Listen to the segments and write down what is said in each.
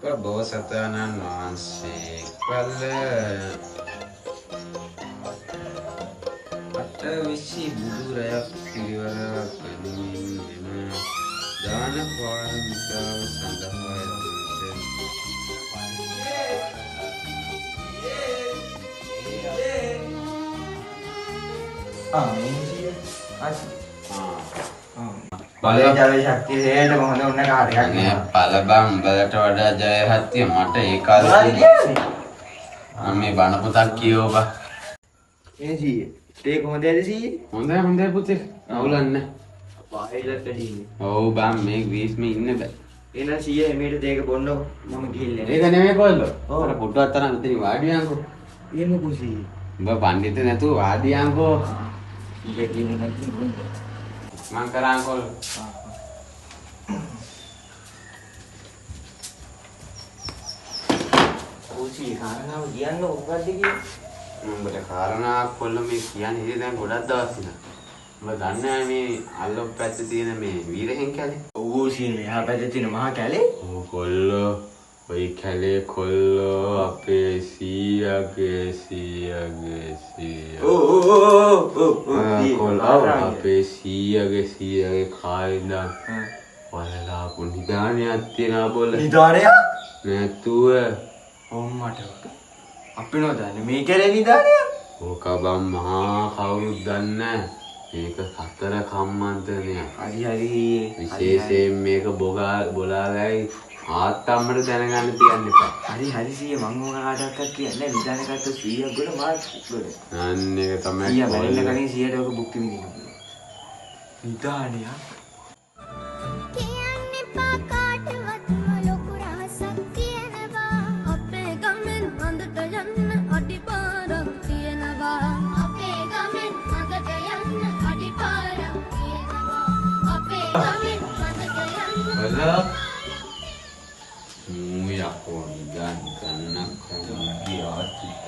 බෝසතාණන් වහන්සේ කල අටවිසි බුදුරයක් පිරිවරක් ගනිමින් මෙම දාන පාරමිතාව සඳහා බලය ජය ශක්තිය හේට කොහොමද ඔන්න කාර්යයක් නේ පළබම් උඹලට වඩා ජය හත්තිය මට ඒ කාලේ මම මේ බණ පොතක් කියෝවා ඒ සීයේ තේ කොහොමද ඇද සීයේ හොඳයි පුතේ අවුලන්න වායිලට දීන්නේ ඔව් බම් මේ ග්‍රීස්මේ ඉන්න බෑ එන සීයේ එමෙට තේක බොන්න මම ගිහිල්ලා ඒක නෙමෙයි කොල්ලෝ අර පොඩ්ඩක් තරම් ඉතින් වාඩියන්කෝ එහෙම කුසී උඹ පඬිත නැතුව වාඩියන්කෝ ඉතින් කියන්නේ නැති මං කරාන්කෝ කුසී කාරණාව කියන්න මොකද්ද කියන්නේ උඹට කාරණාවක් කොල්ල මේ කියන්නේ ඉතින් දැන් ගොඩක් දවස් ඉඳන් උඹ දන්නේ මේ අල්ලොප් පැත්තේ තියෙන මේ වීරහෙන් කැලේ ඔව් සීයේ මෙහා පැත්තේ තියෙන මහා කැලේ ඔව් කොල්ලෝ ඔය කැලේ කොල්ලෝ අපේ සීයාගේ අපේ සීයාගේ කායින්දන් වලලා නිදානයක් තියනවා බොල නිදානයක් නැතුව ඔම්මට අපි නොදන්නේ මේ කැලේ නිදානයක් ඕක බම් මහා කවුරුත් දන්නේ මේක සතර කම්මන්තනයක් හරි විශේෂයෙන් මේක බොලාලයි ආත්තම්මට දැනගන්න තියන්න එපා. හරි සීයේ මං ඕක කාටවත් කියන්නේ නිදාන කට්ට 100ක් ගොඩ මාත් ගොඩ. අන්න ඒක තමයි. සීයා බැලෙන්න කලින් 100ට ඔක බුක් විඳින්න පුළුවන්. නිදානියක් කියන්න එපා කාටවත්ම ලොකු රහසක් තියෙනවා අපේ ගමෙන් අඳට යන්න අඩිපාරක් තියෙනවා අපේ ගමෙන් අඳට යන්න අඩිපාරක් තියෙනවා අපේ ගමෙන් අඳට යන්න යකෝ නිදාන ගන්නක් ගියා චිත්ත.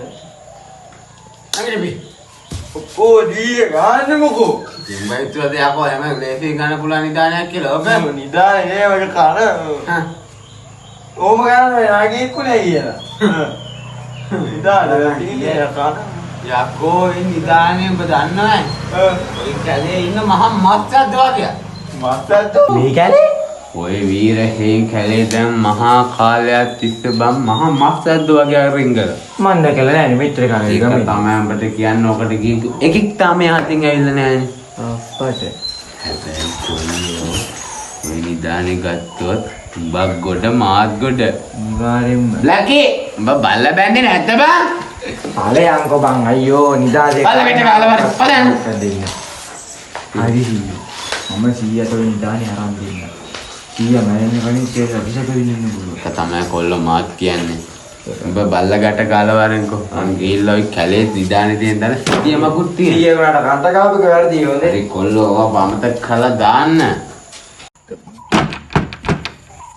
ඔක්කෝ දී ගන්න මොකෝ ඉතින් බයිතුවද යකෝ හැම ලේසියෙන් ගන්න පුළුවන් නිදානයක් කියලා ඔබ. නිදානේ නේ වගේ කන ඕම ගන්න නාගේ කුලේ කියලා නිදාන ටීලේ කන යකෝ මේ නිදානේ ඔබ දන්නවද? ඔය කැලේ ඉන්න මහා මස්සද්ද වගේ. මස්සද්ද මේ කැලේ ඔය වීරහෙන් කැලේ දැන් මහා කාලයක් තිස්සේ බම් මහා මස්සද්ද වගේ රිංගල. මන් දැකලා නැහැ නේ මෙච්චර කන ඒක තමයි අපිට කියන්න ඔකට කියපු එකෙක් තාම යහතින් ඇවිල්ලා නැහැනේ. අප්පට හැබැයි කොල්ලෝ මේ නිදානේ ගත්තොත් උඹක් ගොඩ මාත් ගොඩ. නිවාරෙන්ම ලකි උඹ බල්ල බැන්නේ නැද්ද බං? ඵලයන්කෝ බං අයියෝ නිදාසේ බල්ල වෙන්න කාලවර පදන්න. හරි මම 100ට නිදානේ අරන් දෙන්න 100 මෑනේ කලින් ෂේර් අභිෂේක වෙන්න පුළුවන් ඒක තමයි කොල්ලෝ මාත් කියන්නේ. උඹ බල්ල ගැට කාලවරෙන්කෝ මං ගිහිල්ලා ඔය කැලේ නිදානේ තියෙන තැන සිටියමකුත් තියෙන. 100 වලට කන්ට කාපුක වැරදි හොඳේ හරි කොල්ලෝ ඔවා අමතක කළා දාන්න.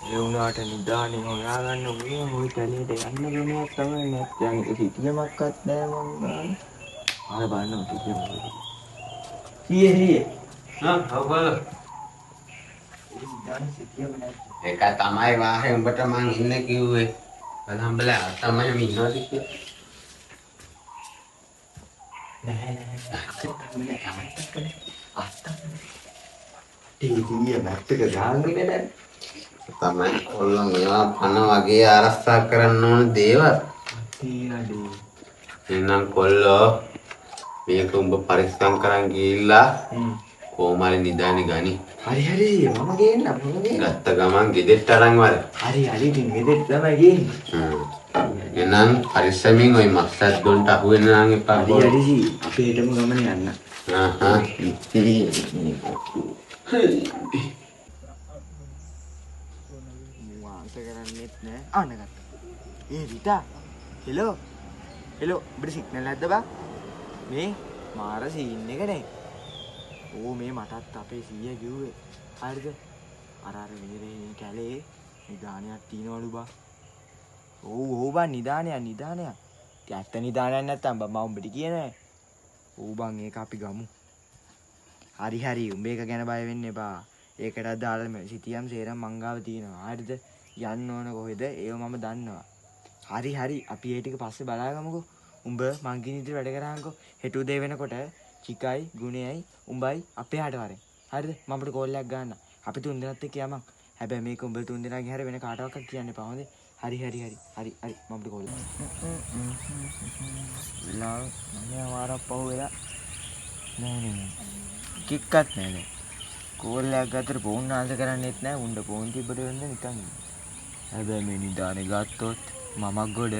ඒ වුණාට නිදානේ හොයාගන්න ඕනේ ওই කැලේට යන්න වෙනවක් තමයි නැත්නම් සිටියමක්වත් නෑ මං ගන්න ආය බලන්න සිටියමක් 100 ඔව් ඒක තමයි වාහේ උඹට මං ඉන්න කිව්වේ. බලහම්බලා තමයි මම ඉන්නවද කියලා. නෑ ටීවී මැප් එක දාන්නේ නෑ තමයි කොල්ලෝ මේවා පන වගේ ආරක්ෂා කරන්න ඕන දේවල්. තීනඩේ එහෙනම් කොල්ලෝ මේක උඹ පරිස්සම් කරන් ගිහිල්ලා කොමාරි නිදානේ ගනි. හරි මම ගේන්න ගත්ත ගමන් ගෙදෙට්ට අරන් වර. හරි ඉතින් මෙතෙක් තමයි ගේන්නේ එහෙනම් පරිස්සමින් ওই මස්සත් දොන්ට අහු වෙන්න නම් එපා. හරි අපේටම ගමන යන්න වාන්ස කරන්නෙත් නෑ අනගත්තා ඒ රිටා හෙලෝ ඔබට සිග්නල් නැද්ද බා මේ මාර සීන් එක නේ ඕ මේ මටත් අපේ සීය කිව්වේ හරිද අර වීරේ කැලේ නිදානයක් තියනවලු බා ඕ බා නිදානයක් ඇත්ත නිදානයක් නැත්තම් බා මම උඹට කියන්නේ ඕ බං ඒක අපි ගමු හරි උඹ ඒක ගැන බය වෙන්න එපා ඒකටත් දාලා සිටියම් සේරම් මංගාව තියෙනවා හරිද යන්න ඕන කොහෙද? ඒව මම දන්නවා. හරි හරි අපි ඒ ටික පස්සේ බලාගමුකෝ. උඹ මං කියන විදිහට වැඩ කරාන්කෝ. හෙට උදේ වෙනකොට චිකයි, ගුණයයි, උඹයි අපේ හාට වරෙන්. හරිද? මම අපිට කෝල් එකක් ගන්න. අපි තුන් දෙනාත් එක්ක යමන්. හැබැයි මේක උඹ තුන් දෙනාගේ හැර වෙන කාටවත් කියන්න එපා. හොඳේ? හරි මම අපිට කෝල් එකක්. වෙලාව මම වාරක් පහු වෙලා නෑ. කික්කත් නෑ. කෝල් එකක් ගත්තට ෆෝන් ආන්සර් කරන්නෙත් නෑ. උණ්ඩ ෆෝන් තිබ්බට වෙන්නේ නිකන්. හැබැයි මේ නිදානේ ගත්තොත් මමක් ගොඩ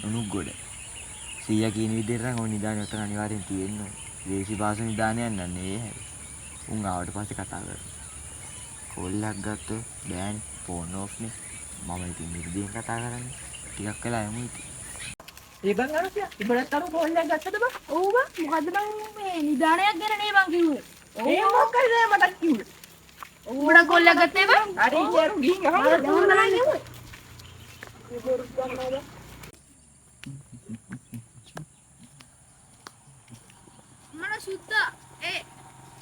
උණුක් ගොඩ. සීයා කියන විදිහට නම් ඔය නිදානේ ඔතන අනිවාර්යෙන් තියෙන්න ඕනේ. දේශි භාෂා නිදානේ යන්නන්නේ ඒ හැටි. උන් ආවට පස්සේ කතා කරමු. කෝල් එකක් ගත්තොත් බෑනේ ෆෝන් ඔෆ් නේ. මම ඉතින් නිර්දීන් කතා කරන්නේ. ටිකක් වෙලා යමු ඉතින්. ඒ බං අරසියා ඉබලත් අර ෆෝන් එක ගත්තද බං? ඔව් බං මොකද්ද බං මේ නිදානයක් ගැන නේ බං කිව්වේ. ඒ මොකද මට කිව්වේ? උඹට කෝල් එකක් ගත්තේ බං? හරි ඉතින් ගිහින් අහන්න. මන සුද්දා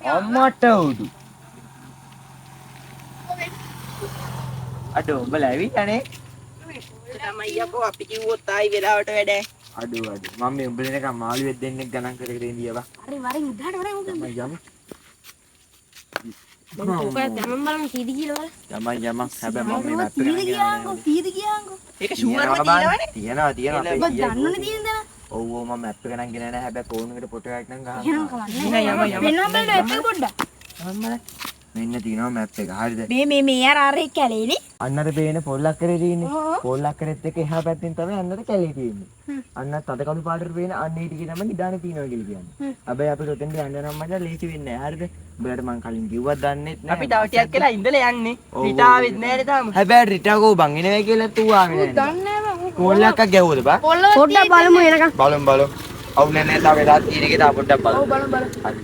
අම්මට උදු. අඩෝ උඹලා ඇවිල්ලානේ. තමයි යකෝ අපි කිව්වොත් ආයි වෙලාවට වැඩ. අඩෝ මම මේ උඹ දෙනකම් මාළුවෙක් දෙන්නෙක් ගණන් කරගෙන ඉඳියා බා. හරි වරින් උඩට වරේ මොකද? තමයි යමු. මොකද තමන් බලන්න කීදි කියලා බලන්න. යමන් හැබැයි මම මේ මැප් එක ගණන් ගියාංගෝ කීදි ගියාංගෝ. ඒක ෂුවර්ම තියෙනවනේ. තියෙනවා ඔබ දන්නවනේ තියෙන දා. ඔව් මම මැප් එක ගණන් ගෙන නැහැ හැබැයි ෆෝන් එකට ෆොටෝ එකක් නම් ගහන්න. එහෙනම් කමන්නේ. වෙනම බලන්න එපේ පොඩ්ඩක්. මෙන්න තියෙනවා මැප් එක. හරිද? මේ අර කැලේනේ. අන්නර පේන පොල්ලක් කරේ තියෙන්නේ. පොල්ලක් කරෙත් එක එහා පැත්තෙන් තමයි අන්නර කැලේ තියෙන්නේ. අන්නත් අද කළු පාටට පේන අන්න ඊට තමයි නිදානේ තියෙනවා කියලා කියන්නේ. හැබැයි අපිට ඔතෙන්ට යන්න නම් මචං ලේසි වෙන්නේ නැහැ. හරිද? උඹලට මං කලින් කිව්වත් දන්නෙත් නැහැ. අපි තව ටිකක් කියලා ඉඳලා යන්නේ. රිටාවෙත් නැහැ තාම. හැබැයි රිටාගෝ බං එනවා කියලා තු ආවේ නැහැ. දන්නේ නැහැ මම. පොල්ලක් ගැහුවද බං? පොඩ්ඩක් බලමු එනකම්. බලමු. අවු නැහැ තාම වෙලා තියෙන එකේ තා පොඩ්ඩක් බලමු. ඔව් බලමු. හරි.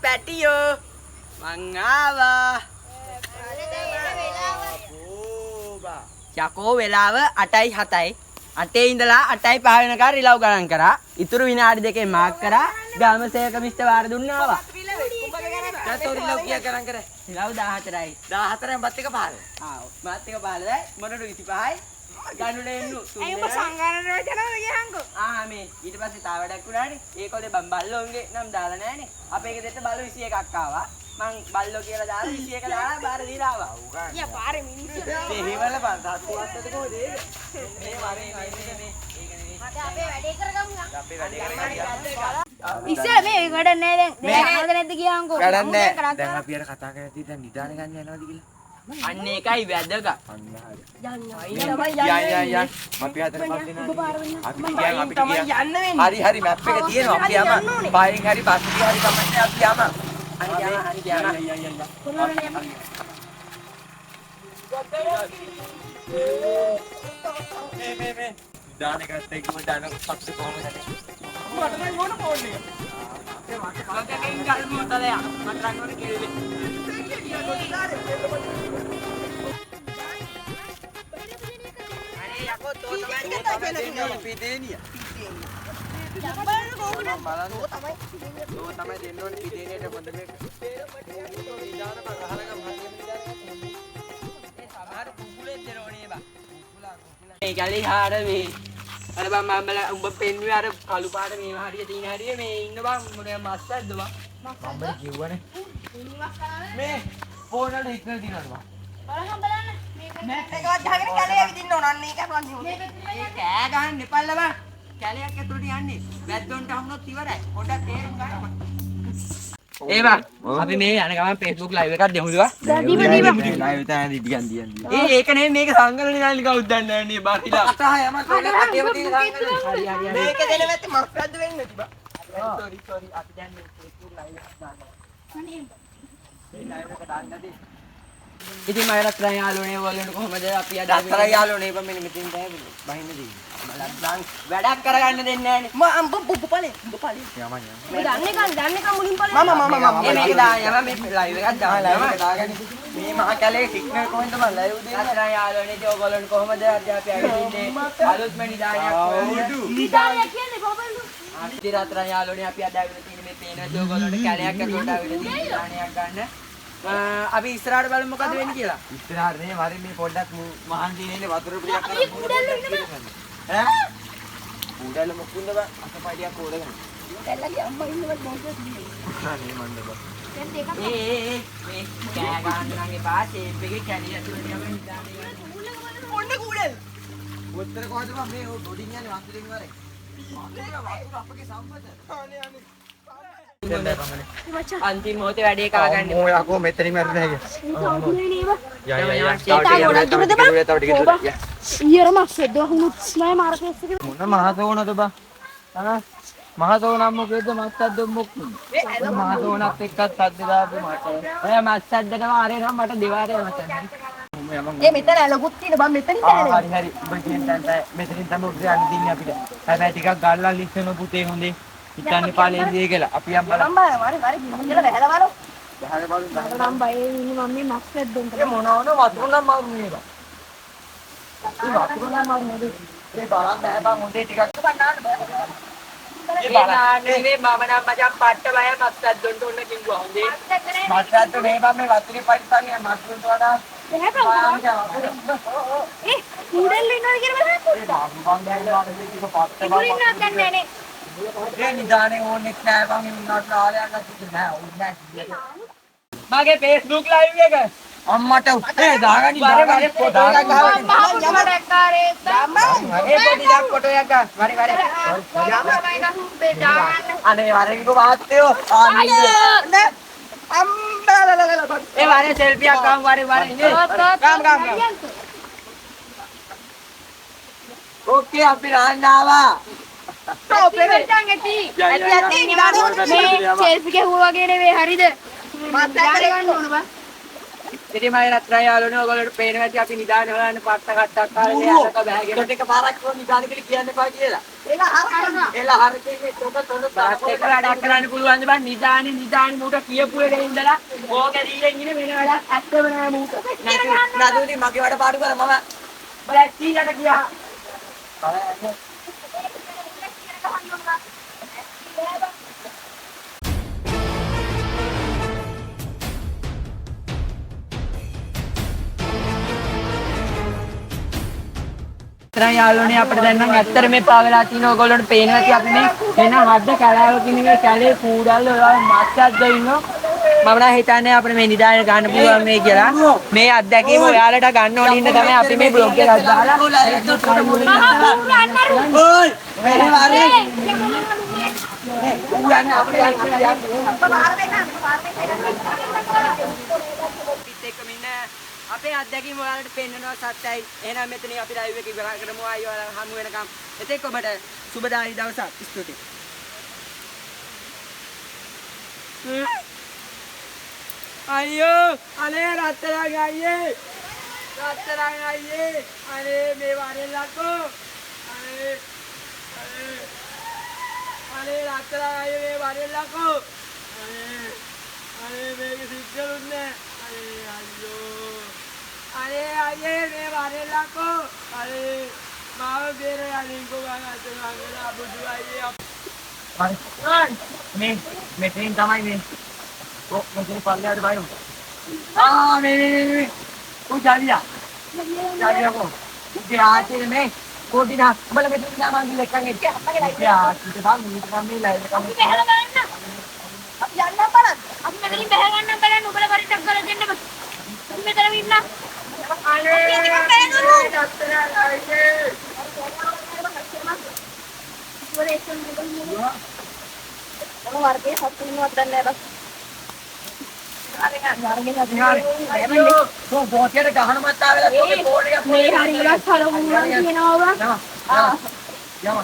පැටියෝ මං ආවා. යකෝ වෙලාව 8:07යි. 8 ඉඳලා 8:05 වෙනකන් රිලව් ගණන් කරා. ඉතුරු විනාඩි දෙකේ මාක් කරා. ගාමසේවක මිස්ටර් වාර දුන්නා ආවා. කතෝ රිලව් කියා ගණන් කරේ. රිලව් 14යි. 14න් බත් එක 15. ආ බත් එක 15යි. මොනට 25යි. ගණුනේ එන්නු. අය ඔබ සංගානන රචනාව ගියහන්කෝ. මේ ඊට පස්සේ තා වැඩක් වුණානේ. ඒකොලේ බල්ලෝන්ගේ නම් දාලා නැහනේ. අපේ එක දෙට බල්ලෝ 21ක් ආවා. මං බල්ලෝ කියලා දාලා 21 දාලා බාර දීලා ආවා. යා පාරේ මිනිස්සු. දෙහිවල පන්සත් වත්තද කොහෙද? මේ වරේ මේ මට අපේ වැඩේ කරගමු. අපේ වැඩේ කරගන්න. ඉස්සෙල්ලා මේ වැඩ නැහැ දැන්. දැන් ආවද නැද්ද කියහන්කෝ. වැඩක් නැහැ. දැන් අපි අර කතා කරලා තියෙන දැන් නිදාන ගන්න යනවාද කියලා. අන්න ඒකයි වැදගත්. අන්න හරි. යන්න. අපි හතර පස් දෙනා. අපි තමයි යන්න වෙන්නේ. හරි මැප් එක තියෙනවා. අපි යම. පාරින් හරි පස්සේ හරි කමන්නේ අපි යම. මේ දාන එකත් එක්කම දාන පක්ෂ කොහොමද මට මොන ෆෝන් එක? මගේ ගල් මොතලයක්. මට රංගවල කිව්වේ. අනේ යකෝ තෝ තමයි පිටේනිය. තමයි දෙන්න ඕනේ පිටේනියට හොඳ මේක. මේ ගලේ හාර මේ අර බං මම උඹ පෙන්නුවේ අර කළු පාට මේ හරිය තියෙන හරිය මේ ඉන්න බං මොනේ මස්සක්ද බං මම කිව්වනේ මේ ෆෝන් වල හිටලා දිනනවා බලන්න මේක මැප් එකවත් ගහගෙන කැලේ ඇවිදින්න ඕන අන්න ඒක මං කිව්වේ කෑ ගහන්න එපල්ල බං කැලයක් ඇතුළට යන්නේ වැද්දොන්ට හම්නොත් ඉවරයි පොඩක් තේරුම් ගන්න ඒවා අපි මේ යන ගමන් Facebook live එකක් දෙමුද වා ලයිව් තැනදී ටිකක් දියන් ඒක නෙමෙයි මේක සංගලනේ නාලි කවුද දන්නේ නැහැ නේ බාහිලා අතහ යමක් කටේම තියෙන සංගලනේ හරි මේක දෙන වැත්තේ මොකක්ද වෙන්නේ තිබා සෝරි අපි දැන් මේ Facebook live එකක් දානවා අනේ මේ live එක දාන්නදී ඉතින් මම රත්තරන් යාළුවනේ ඔයගොල්ලන්ට කොහමද අපි අද දත්තර යාළුවනේ බං මෙන්න මෙතෙන් තමයි බහින්න දෙන්නේ. බලද්දන් වැඩක් කරගන්න දෙන්නේ නැහැ නේ. උඹ ඵලෙ. මේ දන්නේ කම් මුලින් ඵලෙ. මේ මේක දායම මේ ලයිව් එකක් දාගන්න. මේ මහ කැලේ සිග්නල් කොහෙන්ද මම ලයිව් දෙන්නේ? රත්තරන් යාළුවනේ ඉතින් ඔයගොල්ලන්ට කොහමද අද අපි ඇවිදින්නේ අලුත්ම නිදානියක් නිදානිය කියන්නේ කොහොමද? ඉතින් රත්තරන් යාළුවනේ අපි අද ඇවිල්ලා තියෙන්නේ මේ පේනවාද ඔයගොල්ලන්ට කැලයක් ඇතුළට ඇවිල්ලා තියෙන නිදානියක් ගන්න. අපි ඉස්සරහට බලමු මොකද වෙන්නේ කියලා. ඉස්සරහට නේ වරින් මේ පොඩ්ඩක් මහන්සි ඉන්නේ වතුර ටිකක් අපි කුඩල්ල ඉන්න බෑ. ඈ කුඩල්ල මොකුන්ද බං අතපඩියක් ඕඩගන්න. දැල්ලගේ අම්මා ඉන්නවත් මොකද? අනේ මන්ද බං. දැන් දෙකක් මේ කෑ ගන්න නම් එපා ෂේප් එකේ කැලිය ඇතුළට යම නිදානිය ඔන්න කුඩල්. උත්තර කොහොමද බං මේ ඩොඩින් යන්නේ වතුරෙන් වරේ. වතුර අපගේ සම්පත. අනේ අන්තිම මොහොතේ වැඩේ කරගන්න. ඕ යකෝ මෙතනින් මැරෙන්න හැකියි. ඊයර මස්සෙද්ද වහුනුත් ස්මයි මාරකෙස් එක මොන මහතෝනද බං? මහතෝනම් මොකේද මස්සද්ද මොක්කුද? මහතෝනත් එක්කත් සද්ද දාපු මට. ඔය මස්සද්දට වාරේ නම් මට දෙවාරේ මතක්. ඒ මෙතන ලොකුත් තියෙන බම් මෙතනින් දැනෙනවා. හරි හරි ඔබ කියන තැනට මෙතනින් තමයි උඩ යන්න දින්නේ අපිට. හැබැයි ටිකක් ගල්ලා ලිස්සන පුතේ හොඳේ. හිතන්නේ පාලෙන් දී කියලා. අපි යම් බලමු. මම වරි ගිහින් බැලලා බලමු. බහල බලමු. මම බයේ ඉන්නේ මම මේ මස්සෙද්ද උන්ට. ඒ මොනවද වතුර නම් මම නේ බං. ඒ වතුර නම් මම නේ. ඒ බලන්න බෑ බං හොඳේ ටිකක් ගන්නන්න බෑ. ඒ නාන්නේ මම නම් මචං පට්ට බය මස්සද්දොන්ට ඔන්න කිව්වා හොඳේ. මස්සද්ද මේ බං මේ වතුරේ පරිස්සන්නේ මස්සුන්ට වඩා ඒ කුඩල්ල ඉන්නවද කියලා බලන්න. ඒ නිදානේ ඕනෙත් නෑ බං උන්නාට ආලයන් නැති නෑ ඕනේ නෑ. මගේ Facebook live එක අම්මට ඒ දාගනි දාගනි දාගනි ඒ පොඩි දක් ෆොටෝ එකක් වරි වරි අනේ වරෙන්කෝ වාත්තයෝ අනේ අම්බලලලල ඒ වරේ සෙල්ෆි එකක් ගමු වරි වරි ගම් ඕකේ අපි රාන්න ආවා මේ සෙල්ෆි ගැහුවා වගේ නෙවෙයි හරිද? මත් ගන්න ඕන බා. ඉතින් මම රත්තරන් යාළුවනේ ඔයගොල්ලෝට පේනවා ඇති අපි නිදාන හොයන්න පට්ට කට්ටක් කාලේ යනක බෑගෙන ඒකට එක පාරක් කො නිදාන කියලා කියන්න එපා කියලා එලා හරියට තොක තාත් එක්ක වැඩක් කරන්න පුළුවන් බං නිදානේ මූට කියපු එකේ ඉඳලා ඕක දීලා ඉන්නේ වෙන වැඩක් ඇත්තම නෑ මූට නදුනි මගේ වැඩ පාඩු කරා මම බ්ලැක් කීකට ගියා රත්තරන් යාළුවනේ අපිට දැන් නම් ඇත්තට මේ පාවෙලා තියෙන ඕගොල්ලන්ට පේනවා ඇති අපි මේ එන හද්ද කැලෑවකින් ඉන්නේ කැලේ කූඩල්ල ඔය මස්සද්ද ඉන්නවා මම නම් හිතන්නේ අපිට මේ නිදාගෙන ගන්න පුළුවන් මේ කියලා මේ අත්දැකීම ඔයාලට ගන්න ඕන ඉන්න තමයි අපි මේ බ්ලොග් එකක් දාලා ඕයි මේ වාරේ යන්නේ අපේ අපේ අත්දැකීම ඔයාලට පෙන්නනවා සත්‍යයි. එහෙනම් මෙතනින් අපි ලයිව් එක ඉවර කරමු. ආයෙ ඔයාලා හමු වෙනකම්. එතෙක් ඔබට සුබදායි දවසක්. ස්තුතියි. අයියෝ අනේ රත්තරන් අයියේ. රත්තරන් අයියේ. අනේ මේ වරෙන් ලකෝ. අනේ රත්තරන් අයියේ මේ වරෙන් ලකෝ. අනේ මේක සිද්ධුන්නේ. අයියෝ අනේ අයියේ මේ වරෙල්ලකෝ අනේ මාව බේර යලින්කෝ ගන්න අතංගලා බුදු අයියේ මේ මෙතෙන් තමයි මේ ඔක් මෙතන පල්ලයට බයිමු මේ උ ජාලියා කො ඉතින් ආතේ මේ කොටිනා බල මෙතන නාම ගිලකන් එක්ක අපගේ ලයිව් එක ආතිට බං මේ ලයිව් එක අපි බැලලා බලන්න. අපි යන්න බලන්න. අපි මෙතනින් බැහැ ගන්න බලන්න. උඹලා පරිටක් කරලා දෙන්න බෑ. අපි මෙතන ඉන්න. අනේ වර්ගයේ හත්තුන්වත් දන්නේ නැහැ. බෝට්ටේට ගහන මත් ආවෙලා තෝගේ බෝඩ් එක මේ හරියට හලුණා කියනවා යම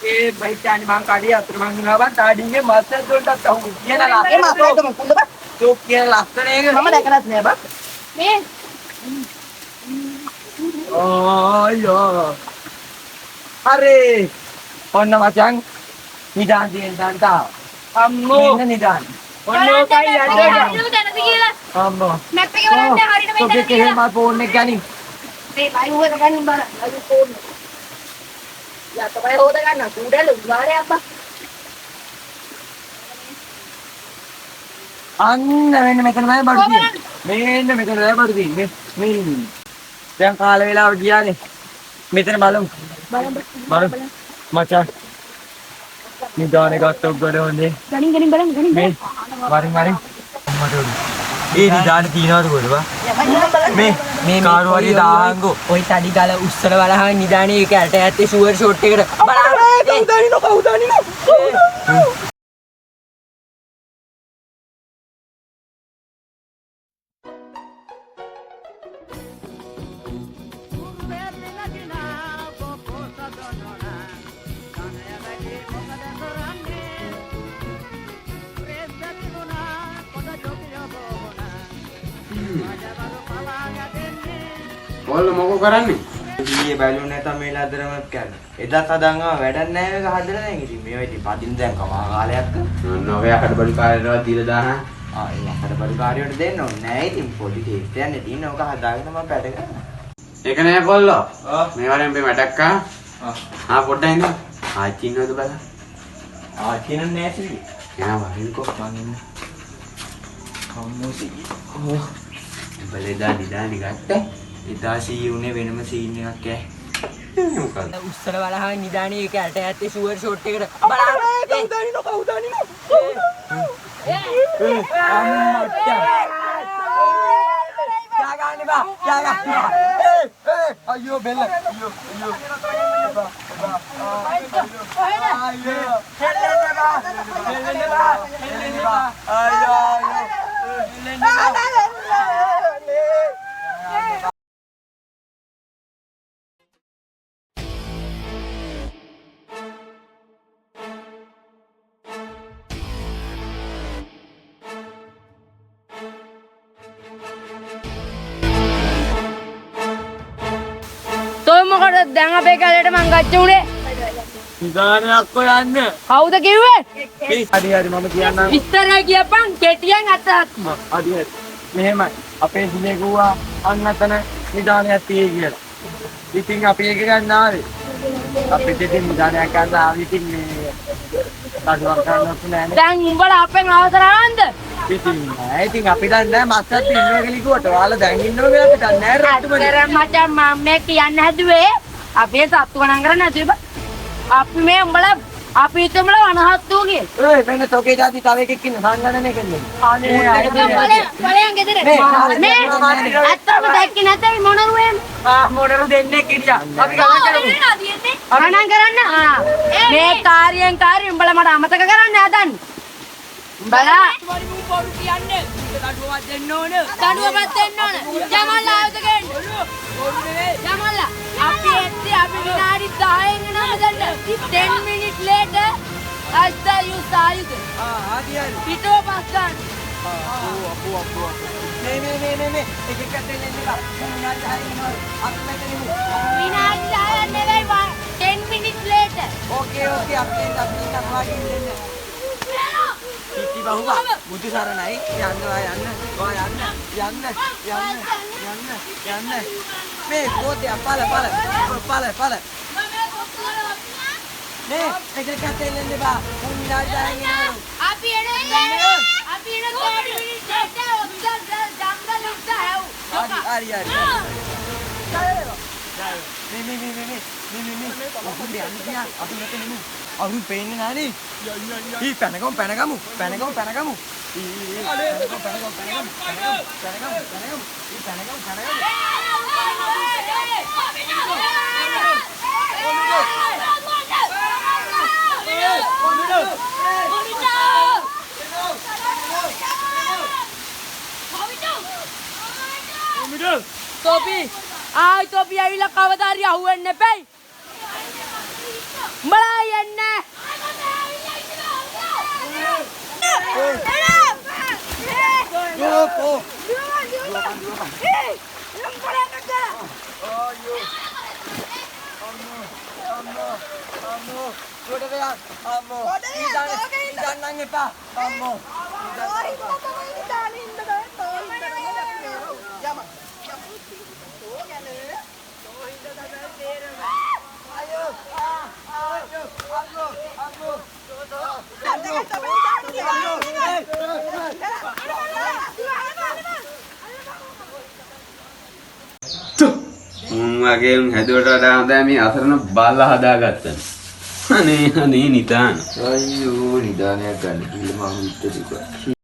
ඒ බයිටානි මං කඩිය අතර මං ගිනවා බං තාඩිගේ මස්සෙන් දොල්ටත් අහු කියනවා ඒ මාතෝද මොකද චොක් කියන ලස්සන එක මම දැකලත් නෑ බා. මේ අයියෝ. අරේ ඔන්න මචං නිදාන් තියෙන දාන්තා. අම්මෝ මෙන්න නිදාන්. ඔන්න ඔකයි යන්නේ. දැනද කියලා අම්මෝ. මැප් එක බලන්න හරියට මේ ඔකේ කෙහෙල් මල් ෆෝන් එක ගනින්. මේ ලයිව් එක ගන්න බර අද ෆෝන් යා තමයි හොද ගන්න කුඩල උවාරේ අප්පා අන්න මෙන්න මෙතන තමයි බඩු තියෙන්නේ. මෙන්න මෙතන තමයි බඩු තියෙන්නේ. මෙන්න. දැන් කාල වේලාව ගියානේ. මෙතන බලමු. බලමු. මචං. නිදානේ ගත්තොත් ගොඩ හොඳේ. ගණින් බලන්න මේ වරින් වරින් අම්මට උඩ. ඒ නිදානේ තියනවද කොහෙද? මේ කාරු වගේ දාහන්කෝ. ඔය තඩි දාලා උස්සල වලහන් නිදානේ ඒක ඇට ඇත්තේ ෂුවර් ෂොට් එකට බලන්න. කවුදානිනෝ. කොල්ල මොකෝ කරන්නේ? ඊයේ බැලුනේ නැතම මේ ලදරම කරන. එදත් අදන් ආව වැඩක් නැහැ මේක හදලා දැන් ඉතින් මේවා ඉතින් පදින් දැන් කමා කාලයක්. නෝන ඔයා කඩබඩු කාර්යවල දීලා දාහන්. ඒ කඩබඩු කාර්යයට දෙන්න ඕනේ නැහැ ඉතින් පොඩි ටේස්ට් යන්නේ තියෙන ඕක හදාගෙන මම පැඩ කරනවා. ඒක නෑ කොල්ලෝ. මේ වරෙන් මේ මඩක්කා. පොඩ්ඩක් ඉන්න. ආච්චි ඉන්නවද බලන්න. ආච්චි නෑ නෑ සීනි. එනවා වරින්කෝ. මං ඉන්න. කම්මෝසි. බලෙදා නිදානේ ගත්තා. ඉතා සී උනේ වෙනම සීන් එකක් ඈ. මොකද? උස්සල වලහන් නිදානේ ඒක ඇට ඇත්තේ ෂුවර් ෂොට් එකට බලන්න. කවුදානිනෝ. අම්මට. යාගානේ බා. යාගා. අයියෝ බෙල්ල. අයියෝ. අයියෝ. හෙල්ලෙන්න බා. තෝ මොකටද දැන් අපේ කැලේට මං ගච්ච උනේ නිදානයක් හොයන්න. කවුද කිව්වේ හරි මම කියන්නම්. විස්තර කියපන් කෙටියෙන් අතහත් හරි. මෙහෙමයි. අපේ දිනේ ගුවා අන්න අතන නිදානයක් තියෙයි කියලා. ඉතින් අපි ඒක ගන්න ආවේ. අපිට ඉතින් නිදානයක් ගන්න ආවේ ඉතින් මේ සාදුවක් ගන්නත් නෑනේ. දැන් උඹලා අපෙන් අවසර ආවන්ද ඉතින් නෑ. ඉතින් අපි දන්නේ නෑ මස්සත් ඉන්නවා කියලා කිව්වට ඔයාලා දැන් ඉන්නවා කියලා අපි දන්නේ නෑ රත්තුමනේ. අතර මචං මම මේ කියන්න හැදුවේ අපේ සත්තු ගණන් කරන්නේ නැතුව අපි මේ උඹලා අපි හිතමුලා අනහත් වූ කිය. ඔය වෙන තෝකේ જાති තව එකෙක් ඉන්න සංගණනය කරන්නේ. බලයන් ගෙදර මේ අත්තම දැක්කේ නැතේ මොනරුවේ මොනරු දෙන්නේ කිරියා. අපි ගණන් කරමු. ගණන් කරන්න මේ කාර්යයෙන් කාර්ය උඹලා මට අමතක කරන්න හදන්නේ. උඹලා බොරු කියන්නේ දඩුවවත් දෙන්න ඕන. දඩුවවත් දෙන්න ඕන. ජමල්ලා ආවද ගේන්න. බොරු නෙවෙයි. ජමල්ලා අපි එත්තේ අපි විනාඩි 10න් නම දෙන්න. 10 minutes later after you started. හරි. පිටෝ පස් ගන්න. අපෝ. මේ එකෙක් අතෙන් එන්න බා. විනාඩි 10 ඉන්නවා. අපි මෙතනිමු. විනාඩි 10 නෙවෙයි 10 minutes later. ඕකේ අපි තත්වාගේ ඉන්න. පිටි බහුවා බුදු සරණයි යන්න මේ පොතේ පල මේ එකක තෙල්ලන්නේ බා මුන්නාට දැන් අපි එන්නේ 30 minutes later ඔක්කොම ජංගල් උඩ හැව්. හරි මේ අපි යන්නේ අපි මෙතනමු අවුරු පේන්නේ නැහනේ ඊ පැනගමු පැනගමු Topi ඇවිල්ලා කවදා හරි අහුවෙන්න එපැයි. උඹලා යන්න. pô. උන් වගේ උන් හැදුවට වඩා හොඳයි මේ අසරණ බල්ලා හදාගත්තා. අනේ නිදාන. අයියෝ නිදානයක් ගන්න කියලා මම හිතුවා.